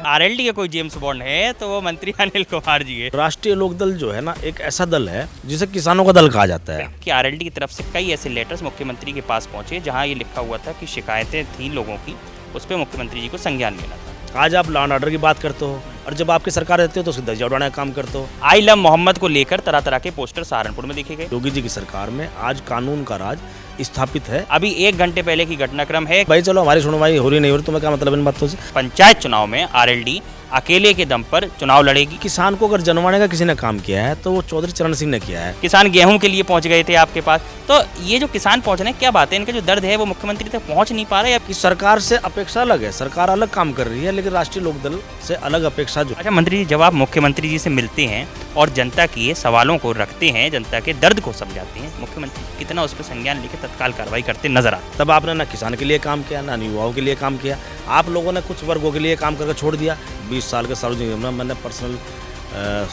RLD का कोई James bond है तो वो मंत्री अनिल कुमार जी है। राष्ट्रीय लोकदल जो है ना, एक ऐसा दल है जिसे किसानों का दल कहा जाता है। कि आरएलडी की तरफ से कई ऐसे लेटर्स मुख्यमंत्री के पास पहुंचे जहां ये लिखा हुआ था कि शिकायतें थी लोगों की, उस पर मुख्यमंत्री जी को संज्ञान लेना था। आज आप लॉ एंड ऑर्डर की बात करते हो और जब आपकी सरकार रहती हो तो उसकी धज्जियां उड़ाने का काम करते हो। आई लव मोहम्मद को लेकर तरह तरह के पोस्टर सहारनपुर में देखे गए। योगी जी की सरकार में आज कानून का राज स्थापित है। अभी 1 घंटे पहले की घटनाक्रम है। भाई चलो, हमारी सुनवाई हो रही नहीं हो रही, तुम्हें क्या मतलब इन बातों से? पंचायत चुनाव में आरएलडी अकेले के दम पर चुनाव लड़ेगी। किसान को अगर जनवाने का किसी ने काम किया है तो वो चौधरी चरण सिंह ने किया है। किसान गेहूं के लिए पहुंच गए थे आपके पास, तो ये जो किसान पहुंच रहे हैं, क्या बात है? इनका जो दर्द है वो मुख्यमंत्री तक पहुंच नहीं पा रहे हैं। कि सरकार से अपेक्षा अलग है, सरकार अलग काम कर रही है, लेकिन राष्ट्रीय लोकदल से अलग अपेक्षा जो। अच्छा मंत्री जी, जब आप मुख्यमंत्री जी से मिलते हैं और जनता के सवालों को रखते हैं, जनता के दर्द को समझाते हैं, मुख्यमंत्री कितना उस पर संज्ञान लेकर तत्काल कार्रवाई करते नजर आते? तब आपने ना किसान के लिए काम किया, ना युवाओं के लिए काम किया। आप लोगों ने कुछ वर्गों के लिए काम करके छोड़ दिया। 20 साल के सार्वजनिक जीवन में मैंने पर्सनल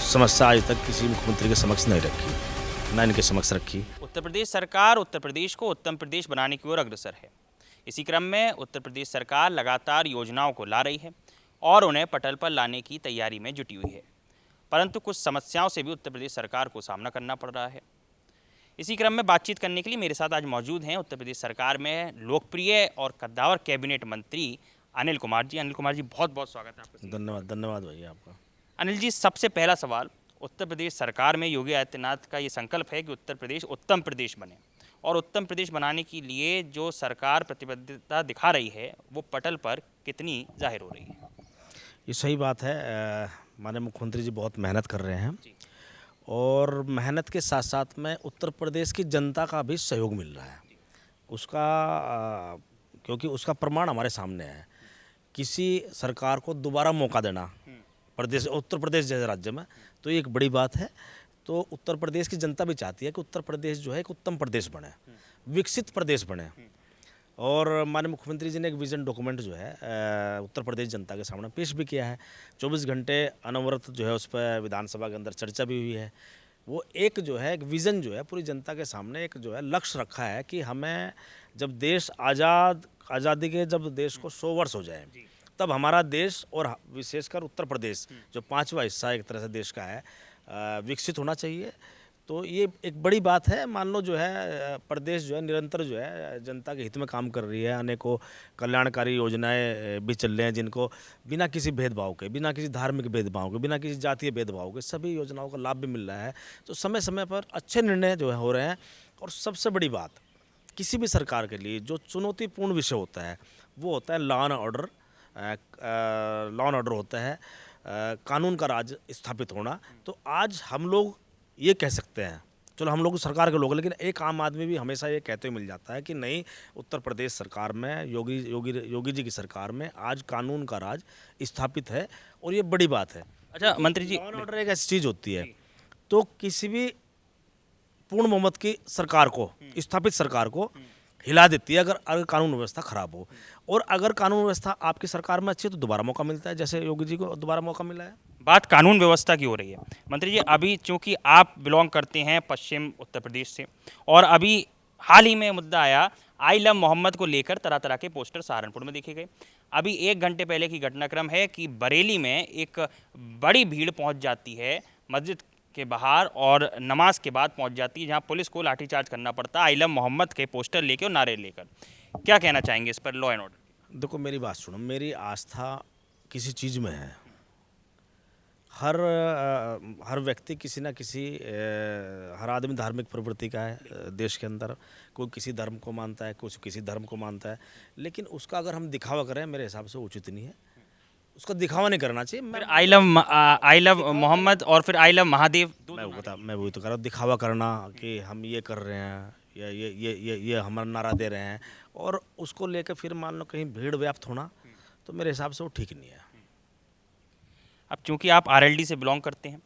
समस्या आज तक किसी मुख्यमंत्री के समक्ष नहीं रखी, ना इनके समक्ष रखी। उत्तर प्रदेश सरकार उत्तर प्रदेश को उत्तम प्रदेश बनाने की ओर अग्रसर है। इसी क्रम में उत्तर प्रदेश सरकार लगातार योजनाओं को ला रही है और उन्हें पटल पर लाने की तैयारी में जुटी हुई है, परंतु कुछ समस्याओं से भी उत्तर प्रदेश सरकार को सामना करना पड़ रहा है। इसी क्रम में बातचीत करने के लिए मेरे साथ आज मौजूद हैं उत्तर प्रदेश सरकार में लोकप्रिय और कद्दावर कैबिनेट मंत्री अनिल कुमार जी। अनिल कुमार जी, बहुत बहुत स्वागत है आपका। धन्यवाद भैया आपका। अनिल जी, सबसे पहला सवाल, उत्तर प्रदेश सरकार में योगी आदित्यनाथ का ये संकल्प है कि उत्तर प्रदेश उत्तम प्रदेश बने, और उत्तम प्रदेश बनाने के लिए जो सरकार प्रतिबद्धता दिखा रही है वो पटल पर कितनी जाहिर हो रही है? ये सही बात है। माननीय मुख्यमंत्री जी बहुत मेहनत कर रहे हैं और मेहनत के साथ साथ में उत्तर प्रदेश की जनता का भी सहयोग मिल रहा है उसका, क्योंकि उसका प्रमाण हमारे सामने है। किसी सरकार को दोबारा मौका देना उत्तर प्रदेश जैसे राज्य में, तो ये एक बड़ी बात है। तो उत्तर प्रदेश की जनता भी चाहती है कि उत्तर प्रदेश जो है एक उत्तम प्रदेश बने, विकसित प्रदेश बने। और माननीय मुख्यमंत्री जी ने एक विजन डॉक्यूमेंट जो है उत्तर प्रदेश जनता के सामने पेश भी किया है। 24 घंटे अनवरत जो है उस पर विधानसभा के अंदर चर्चा भी हुई है। वो एक जो है एक विज़न जो है पूरी जनता के सामने एक जो है लक्ष्य रखा है कि हमें जब देश आज़ादी के जब देश को 100 वर्ष हो जाए, तब हमारा देश और विशेषकर उत्तर प्रदेश जो 5वां हिस्सा एक तरह से देश का है विकसित होना चाहिए। तो ये एक बड़ी बात है। मान लो जो है प्रदेश जो है निरंतर जो है जनता के हित में काम कर रही है। अनेकों कल्याणकारी योजनाएं भी चल रहे हैं जिनको बिना किसी भेदभाव के, बिना किसी धार्मिक भेदभाव के, बिना किसी जातीय भेदभाव के सभी योजनाओं का लाभ भी मिल रहा है। तो समय समय पर अच्छे निर्णय जो है हो रहे हैं। और सबसे बड़ी बात, किसी भी सरकार के लिए जो चुनौतीपूर्ण विषय होता है वो होता है लॉ एंड ऑर्डर होता है, कानून का राज स्थापित होना। तो आज हम लोग ये कह सकते हैं, चलो हम लोग सरकार के लोग, लेकिन एक आम आदमी भी हमेशा ये कहते हुए मिल जाता है कि नहीं, उत्तर प्रदेश सरकार में योगी जी की सरकार में आज कानून का राज स्थापित है और ये बड़ी बात है। अच्छा मंत्री जी, लॉ एंड ऑर्डर एक ऐसी चीज़ होती है तो किसी भी पूर्ण बहुमत की सरकार को, स्थापित सरकार को हिला देती है अगर कानून व्यवस्था खराब हो। और अगर कानून व्यवस्था आपकी सरकार में अच्छी है तो दोबारा मौका मिलता है, जैसे योगी जी को दोबारा मौका मिला है। बात कानून व्यवस्था की हो रही है। मंत्री जी, अभी चूंकि आप बिलोंग करते हैं पश्चिम उत्तर प्रदेश से, और अभी हाल ही में मुद्दा आया आई लव मोहम्मद को लेकर तरह तरह के पोस्टर सहारनपुर में देखे गए। अभी 1 घंटे पहले की घटनाक्रम है कि बरेली में एक बड़ी भीड़ पहुंच जाती है मस्जिद के बाहर और नमाज के बाद पहुंच जाती है, जहां पुलिस को लाठीचार्ज करना पड़ता है आई लव मोहम्मद के पोस्टर लेके और नारे लेकर। क्या कहना चाहेंगे इस पर, लॉ एंड ऑर्डर? देखो मेरी बात सुनो, मेरी आस्था किसी चीज़ में है। हर व्यक्ति किसी ना किसी हर आदमी धार्मिक प्रवृत्ति का है देश के अंदर। कोई किसी धर्म को मानता है, कोई किसी धर्म को मानता है, लेकिन उसका अगर हम दिखावा करें मेरे हिसाब से उचित नहीं है। उसका दिखावा नहीं करना चाहिए। फिर आई लव मोहम्मद और फिर आई लव महादेव, मैं वही तो कह रहा हूँ, दिखावा करना कि हम ये कर रहे हैं या ये हमारा नारा दे रहे हैं और उसको लेकर फिर मान लो कहीं भीड़ व्याप्त होना, तो मेरे हिसाब से वो ठीक नहीं है। अब चूंकि आप आरएलडी से बिलोंग करते हैं,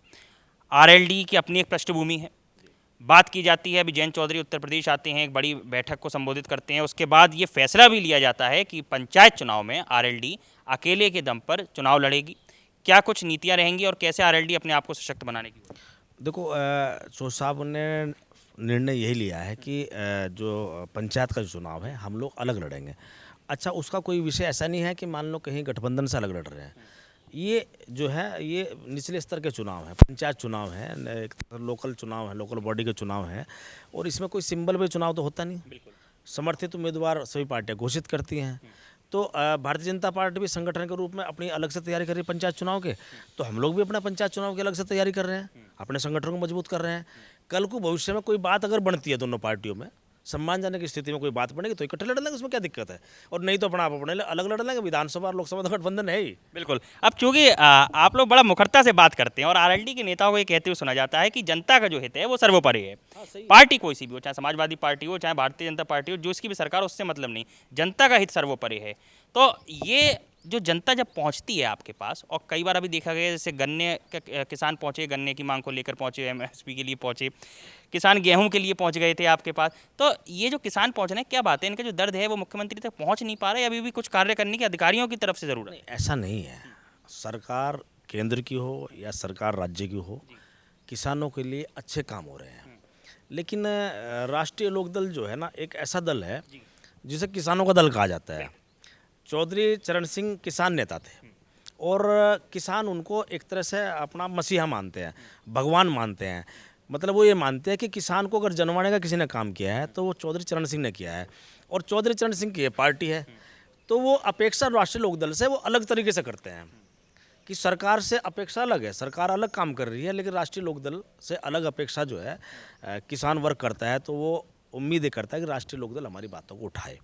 आरएलडी की अपनी एक पृष्ठभूमि है। बात की जाती है, अभी जयंत चौधरी उत्तर प्रदेश आते हैं, एक बड़ी बैठक को संबोधित करते हैं, उसके बाद ये फैसला भी लिया जाता है कि पंचायत चुनाव में आरएलडी अकेले के दम पर चुनाव लड़ेगी। क्या कुछ नीतियां रहेंगी और कैसे आरएलडी अपने आप को सशक्त बनाने की? देखो, चौधरी साहब ने निर्णय यही लिया है कि जो पंचायत का जो चुनाव है हम लोग अलग लड़ेंगे। अच्छा, उसका कोई विषय ऐसा नहीं है कि मान लो कहीं गठबंधन से अलग लड़ रहे हैं। ये जो है ये निचले स्तर के चुनाव है, पंचायत चुनाव है, एक लोकल चुनाव है, लोकल बॉडी के चुनाव है, और इसमें कोई सिंबल पे चुनाव तो होता नहीं। बिल्कुल। समर्थित उम्मीदवार सभी पार्टियां घोषित करती हैं। तो भारतीय जनता पार्टी भी संगठन के रूप में अपनी अलग से तैयारी कर रही है पंचायत चुनाव के, तो हम लोग भी अपना पंचायत चुनाव की अलग से तैयारी कर रहे हैं, अपने संगठन को मजबूत कर रहे हैं। कल को भविष्य में कोई बात अगर बनती है दोनों पार्टियों में, सम्मान जाने की स्थिति में कोई बात बनेगी तो इकट्ठे लड़ लेंगे, उसमें क्या दिक्कत है। और नहीं तो अपना आप अपने अलग लड़ लेंगे। विधानसभा और लोकसभा तो गठबंधन है ही। बिल्कुल। अब चूंकि आप लोग बड़ा मुखरता से बात करते हैं और आरएलडी के नेताओं को ये कहते हुए सुना जाता है कि जनता का जो हित है वो सर्वोपरि है। पार्टी कोई सी भी हो, चाहे समाजवादी पार्टी हो, चाहे भारतीय जनता पार्टी हो, जो इसकी भी सरकार हो, उससे मतलब नहीं, जनता का हित सर्वोपरि है। तो ये जो जनता जब पहुंचती है आपके पास, और कई बार अभी देखा गया जैसे गन्ने किसान पहुंचे, गन्ने की मांग को लेकर पहुंचे, एमएसपी के लिए पहुंचे, किसान गेहूं के लिए पहुंच गए थे आपके पास, तो ये जो किसान पहुंच रहे हैं, क्या बात है, इनका जो दर्द है वो मुख्यमंत्री तक पहुंच नहीं पा रहा है, अभी भी कुछ कार्य करने की अधिकारियों की तरफ से जरूरत है? ऐसा नहीं है। सरकार केंद्र की हो या सरकार राज्य की हो, किसानों के लिए अच्छे काम हो रहे हैं। लेकिन राष्ट्रीय लोकदल जो है ना, एक ऐसा दल है जिसे किसानों का दल कहा जाता है। चौधरी चरण सिंह किसान नेता थे, और किसान उनको एक तरह से अपना मसीहा मानते हैं, भगवान मानते हैं। मतलब वो ये मानते हैं कि किसान को अगर जनवाने का किसी ने काम किया है तो वो चौधरी चरण सिंह ने किया है, और चौधरी चरण सिंह की ये पार्टी है। तो वो अपेक्षा राष्ट्रीय लोकदल से वो अलग तरीके से करते हैं कि सरकार से अपेक्षा अलग है, सरकार अलग काम कर रही है, लेकिन राष्ट्रीय लोकदल से अलग अपेक्षा जो है किसान वर्ग करता है। तो वो उम्मीद ये करता है कि राष्ट्रीय लोकदल हमारी बातों को उठाए,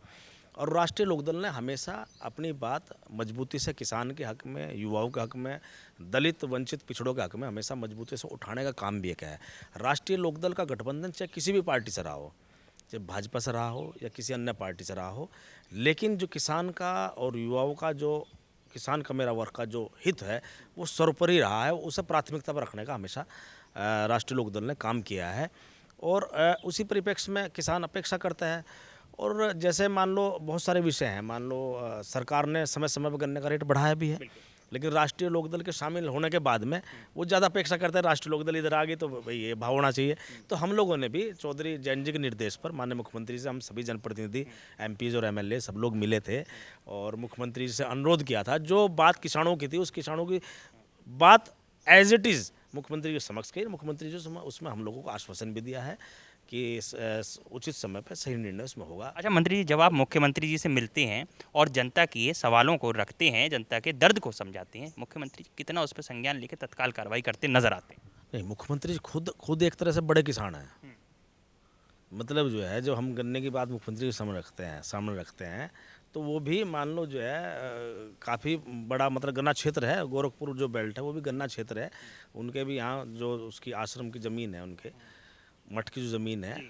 और राष्ट्रीय लोकदल ने हमेशा अपनी बात मजबूती से किसान के हक में, युवाओं के हक में, दलित वंचित पिछड़ों के हक में हमेशा मजबूती से उठाने का काम भी किया है। राष्ट्रीय लोकदल का गठबंधन चाहे किसी भी पार्टी से रहा हो, चाहे भाजपा से रहा हो या किसी अन्य पार्टी से रहा हो, लेकिन जो किसान का और युवाओं का, जो किसान का मेरा वर्ग का जो हित है वो सर्वोपरि रहा है, उसे प्राथमिकता पर रखने का हमेशा राष्ट्रीय लोकदल ने काम किया है। और उसी परिप्रेक्ष्य में किसान अपेक्षा करता है। और जैसे मान लो बहुत सारे विषय हैं, मान लो सरकार ने समय समय पर गन्ने का रेट बढ़ाया भी है, लेकिन राष्ट्रीय लोकदल के शामिल होने के बाद में वो ज़्यादा अपेक्षा करते हैं राष्ट्रीय लोकदल इधर आ गई तो भाई ये भाव होना चाहिए। तो हम लोगों ने भी चौधरी जैन जी के निर्देश पर माननीय मुख्यमंत्री से, हम सभी जनप्रतिनिधि, एमपीज और एमएलए सब लोग मिले थे और मुख्यमंत्री से अनुरोध किया था। जो बात किसानों की थी, उस किसानों की बात एज इट इज़ मुख्यमंत्री के समक्ष कही। मुख्यमंत्री जो उसमें हम लोगों को आश्वासन भी दिया है कि उचित समय पर सही निर्णय उसमें होगा। अच्छा मंत्री जी, जब आप मुख्यमंत्री जी से मिलते हैं और जनता के सवालों को रखते हैं, जनता के दर्द को समझाते हैं, मुख्यमंत्री जी कितना उस पर संज्ञान लेकर तत्काल कार्रवाई करते नजर आते हैं? नहीं, मुख्यमंत्री जी खुद एक तरह से बड़े किसान हैं। मतलब जो है, जो हम गन्ने की बात मुख्यमंत्री के सामने रखते हैं तो वो भी मान लो जो है काफ़ी बड़ा, मतलब गन्ना क्षेत्र है। गोरखपुर जो बेल्ट है वो भी गन्ना क्षेत्र है। उनके भी यहाँ जो उसकी आश्रम की ज़मीन है, उनके मठ की जो ज़मीन है,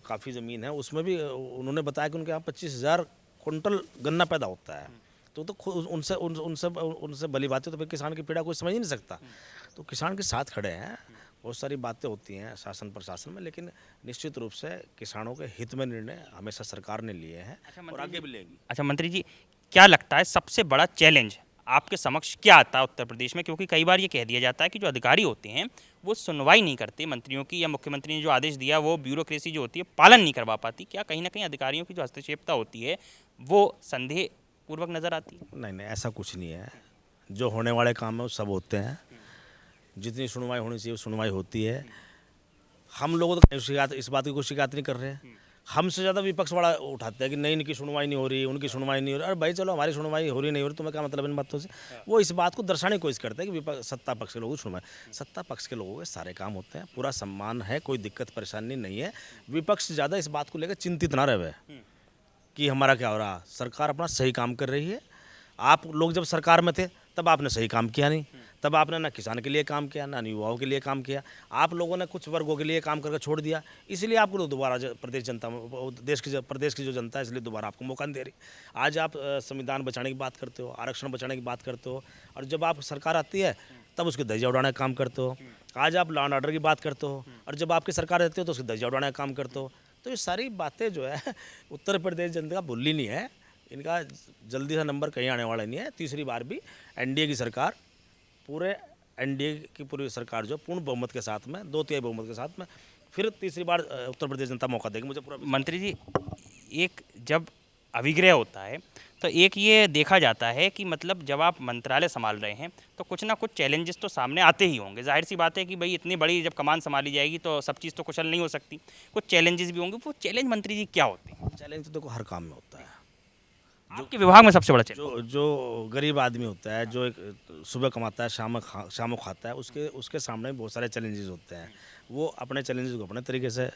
काफ़ी ज़मीन है, उसमें भी उन्होंने बताया कि उनके यहाँ 25,000 कुंटल गन्ना पैदा होता है। तो खुद उनसे भली बात है, तो फिर किसान की पीड़ा कोई समझ ही नहीं सकता। तो किसान के साथ खड़े हैं। बहुत सारी बातें होती हैं शासन प्रशासन में, लेकिन निश्चित रूप से किसानों के हित में निर्णय हमेशा सरकार ने लिए हैं और आगे भी लेंगी। अच्छा मंत्री जी, क्या लगता है सबसे बड़ा चैलेंज आपके समक्ष क्या आता है उत्तर प्रदेश में? क्योंकि कई बार ये कह दिया जाता है कि जो अधिकारी होते हैं वो सुनवाई नहीं करते मंत्रियों की, या मुख्यमंत्री ने जो आदेश दिया वो ब्यूरोक्रेसी जो होती है पालन नहीं करवा पाती। क्या कहीं ना कहीं अधिकारियों की जो हस्तक्षेपता होती है वो संदेह पूर्वक नजर आती है? नहीं, ऐसा कुछ नहीं है। जो होने वाले काम है वो सब होते हैं। जितनी सुनवाई होनी चाहिए वो सुनवाई होती है। हम लोग तो शिकायत, इस बात की कोई शिकायत नहीं कर रहे हैं। हमसे ज़्यादा विपक्ष बड़ा उठाते हैं कि नहीं, इनकी सुनवाई नहीं हो रही, उनकी सुनवाई नहीं हो रही। अरे भाई चलो, हमारी सुनवाई हो रही नहीं हो रही, तुम्हें क्या मतलब इन बातों से? वो इस बात को दर्शाने की कोशिश करते हैं कि सत्ता पक्ष के लोगों की सुनवाई। सत्ता पक्ष के लोगों के सारे काम होते हैं, पूरा सम्मान है, कोई दिक्कत परेशानी नहीं है। विपक्ष ज़्यादा इस बात को लेकर चिंतित ना रहे कि हमारा क्या हो रहा। सरकार अपना सही काम कर रही है। आप लोग जब सरकार में थे तब आपने सही काम किया नहीं, तब आपने ना किसान के लिए काम किया, ना युवाओं के लिए काम किया। आप लोगों ने कुछ वर्गों के लिए काम करके छोड़ दिया, इसलिए आपको दोबारा प्रदेश की जो जनता है इसलिए दोबारा आपको मौका नहीं दे रही। आज आप संविधान बचाने की बात करते हो, आरक्षण बचाने की बात करते हो, और जब आप सरकार आती है तब उसके धज्जियां उड़ाने का काम करते हो। आज आप लॉ एंड ऑर्डर की बात करते हो, और जब आपकी सरकार रहती है तो उसके धज्जियां उड़ाने का काम करते हो। तो ये सारी बातें जो है उत्तर प्रदेश जनता का भूलनी नहीं है। इनका जल्दी सा नंबर कहीं आने वाला नहीं है। तीसरी बार भी एनडीए की सरकार, पूरे एनडीए की पूरी सरकार जो पूर्ण बहुमत के साथ में, 2/3 बहुमत के साथ में फिर तीसरी बार उत्तर प्रदेश जनता मौका देगी, मुझे पूरा मंत्री जी, एक जब अभिग्रह होता है तो एक ये देखा जाता है कि मतलब जब आप मंत्रालय संभाल रहे हैं तो कुछ ना कुछ चैलेंजेस तो सामने आते ही होंगे। जाहिर सी बात है कि भाई इतनी बड़ी जब कमान संभाली जाएगी तो सब चीज़ तो कुशल नहीं हो सकती, कुछ चैलेंजेस भी होंगे। वो चैलेंज मंत्री जी क्या होते हैं चैलेंज तो देखो हर काम में होता है। आपके विभाग में सबसे बड़ा चैलेंज? जो गरीब आदमी होता है, जो एक सुबह कमाता है शाम को खाता है, उसके सामने बहुत सारे चैलेंजेस होते हैं। वो अपने चैलेंजेस को अपने तरीके से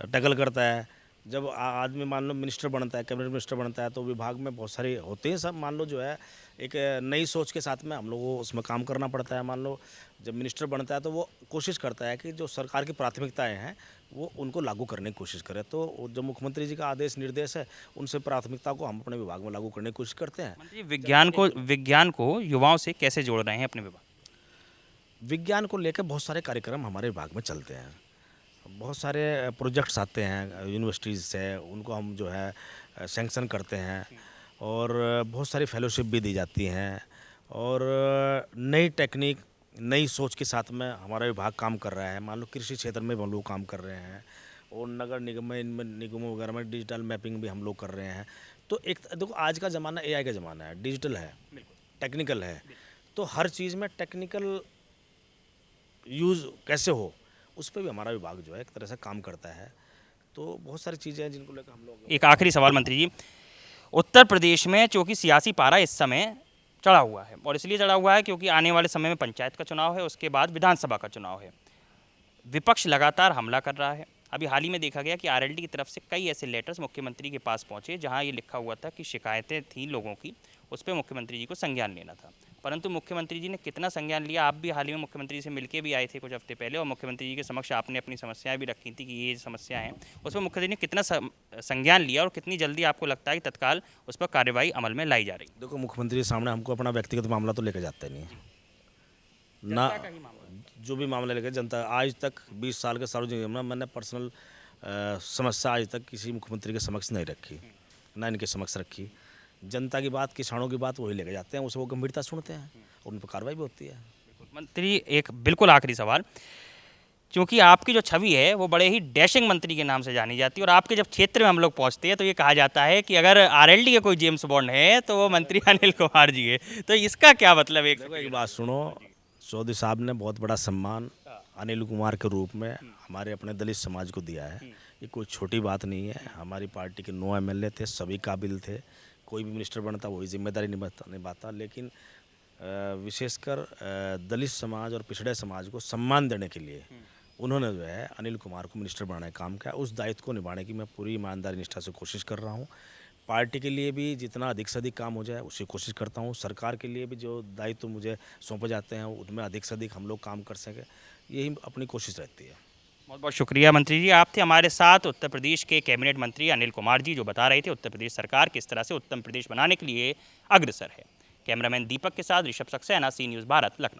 टैकल करता है। जब आदमी मान लो मिनिस्टर बनता है, कैबिनेट मिनिस्टर बनता है, तो विभाग में बहुत सारे होते हैं सब। मान लो जो है एक नई सोच के साथ में हम लोग को उसमें काम करना पड़ता है। मान लो जब मिनिस्टर बनता है तो वो कोशिश करता है कि जो सरकार की प्राथमिकताएं हैं वो उनको लागू करने की कोशिश करे। तो जो मुख्यमंत्री जी का आदेश निर्देश है, उनसे प्राथमिकता को हम अपने विभाग में लागू करने की कोशिश करते हैं। मंत्री जी, विज्ञान को युवाओं से कैसे जोड़ रहे हैं अपने विभाग? विज्ञान को लेकर बहुत सारे कार्यक्रम हमारे विभाग में चलते हैं। बहुत सारे प्रोजेक्ट्स आते हैं यूनिवर्सिटीज़ से, उनको हम जो है सैंक्शन करते हैं। और बहुत सारी फेलोशिप भी दी जाती हैं। और नई टेक्निक, नई सोच के साथ में हमारा विभाग काम कर रहा है। मान लो कृषि क्षेत्र में भी हम लोग काम कर रहे हैं, और नगर निगम में, इनमें निगमों वगैरह में डिजिटल मैपिंग भी हम लोग कर रहे हैं। तो एक देखो आज का ज़माना एआई का ज़माना है, डिजिटल है, टेक्निकल है। तो हर चीज़ में टेक्निकल यूज़ कैसे हो, उस पर भी हमारा विभाग जो है एक तरह से काम करता है। तो बहुत सारी चीज़ें हैं जिनको लेकर हम लोग। एक आखिरी सवाल मंत्री जी, उत्तर प्रदेश में चूँकि सियासी पारा इस समय चढ़ा हुआ है, और इसलिए चढ़ा हुआ है क्योंकि आने वाले समय में पंचायत का चुनाव है, उसके बाद विधानसभा का चुनाव है। विपक्ष लगातार हमला कर रहा है। अभी हाल ही में देखा गया कि आरएलडी की तरफ से कई ऐसे लेटर्स मुख्यमंत्री के पास पहुंचे जहां ये लिखा हुआ था कि शिकायतें थी लोगों की, उस पर मुख्यमंत्री जी को संज्ञान लेना था। परंतु मुख्यमंत्री जी ने कितना संज्ञान लिया? आप भी हाल ही में मुख्यमंत्री जी से मिलके भी आए थे कुछ हफ्ते पहले, और मुख्यमंत्री जी के समक्ष आपने अपनी समस्याएं भी रखी थी कि ये समस्याएं हैं। उस पर मुख्यमंत्री ने कितना संज्ञान लिया, और कितनी जल्दी आपको लगता है कि तत्काल उस पर कार्रवाई अमल में लाई जा रही? देखो मुख्यमंत्री के सामने हमको अपना व्यक्तिगत मामला तो लेकर जाते नहीं है ना। जो भी मामला लेकर जनता, आज तक 20 साल के सार्वजनिक जीवन में मैंने पर्सनल समस्या आज तक किसी मुख्यमंत्री के समक्ष नहीं रखी, ना इनके समक्ष रखी। जनता की बात, किसानों की बात वही लेकर जाते हैं, उसे वो गंभीरता सुनते हैं और उन पर कार्रवाई भी होती है। मंत्री, एक बिल्कुल आखिरी सवाल, क्योंकि आपकी जो छवि है वो बड़े ही डैशिंग मंत्री के नाम से जानी जाती है, और आपके जब क्षेत्र में हम लोग पहुंचते हैं तो ये कहा जाता है कि अगर आरएलडी का कोई जेम्स बॉन्ड है तो वो मंत्री अनिल कुमार जी है। तो इसका क्या मतलब? एक बात सुनो, चौधरी साहब ने बहुत बड़ा सम्मान अनिल कुमार के रूप में हमारे अपने दलित समाज को दिया है। ये कोई छोटी बात नहीं है। हमारी पार्टी के 9 एमएलए थे, सभी काबिल थे। कोई भी मिनिस्टर बनता वही जिम्मेदारी निभाता, लेकिन विशेषकर दलित समाज और पिछड़े समाज को सम्मान देने के लिए उन्होंने जो है अनिल कुमार को मिनिस्टर बनाने का काम किया। उस दायित्व को निभाने की मैं पूरी ईमानदारी निष्ठा से कोशिश कर रहा हूँ। पार्टी के लिए भी जितना अधिक से अधिक काम हो जाए उसी कोशिश करता हूँ। सरकार के लिए भी जो दायित्व मुझे सौंपे जाते हैं उनमें अधिक से अधिक हम लोग काम कर सकें, यही अपनी कोशिश रहती है। बहुत बहुत शुक्रिया मंत्री जी, आप थे हमारे साथ उत्तर प्रदेश के कैबिनेट मंत्री अनिल कुमार जी, जो बता रहे थे उत्तर प्रदेश सरकार किस तरह से उत्तर प्रदेश बनाने के लिए अग्रसर है। कैमरामैन दीपक के साथ ऋषभ सक्सेना, सी न्यूज़ भारत, लखनऊ।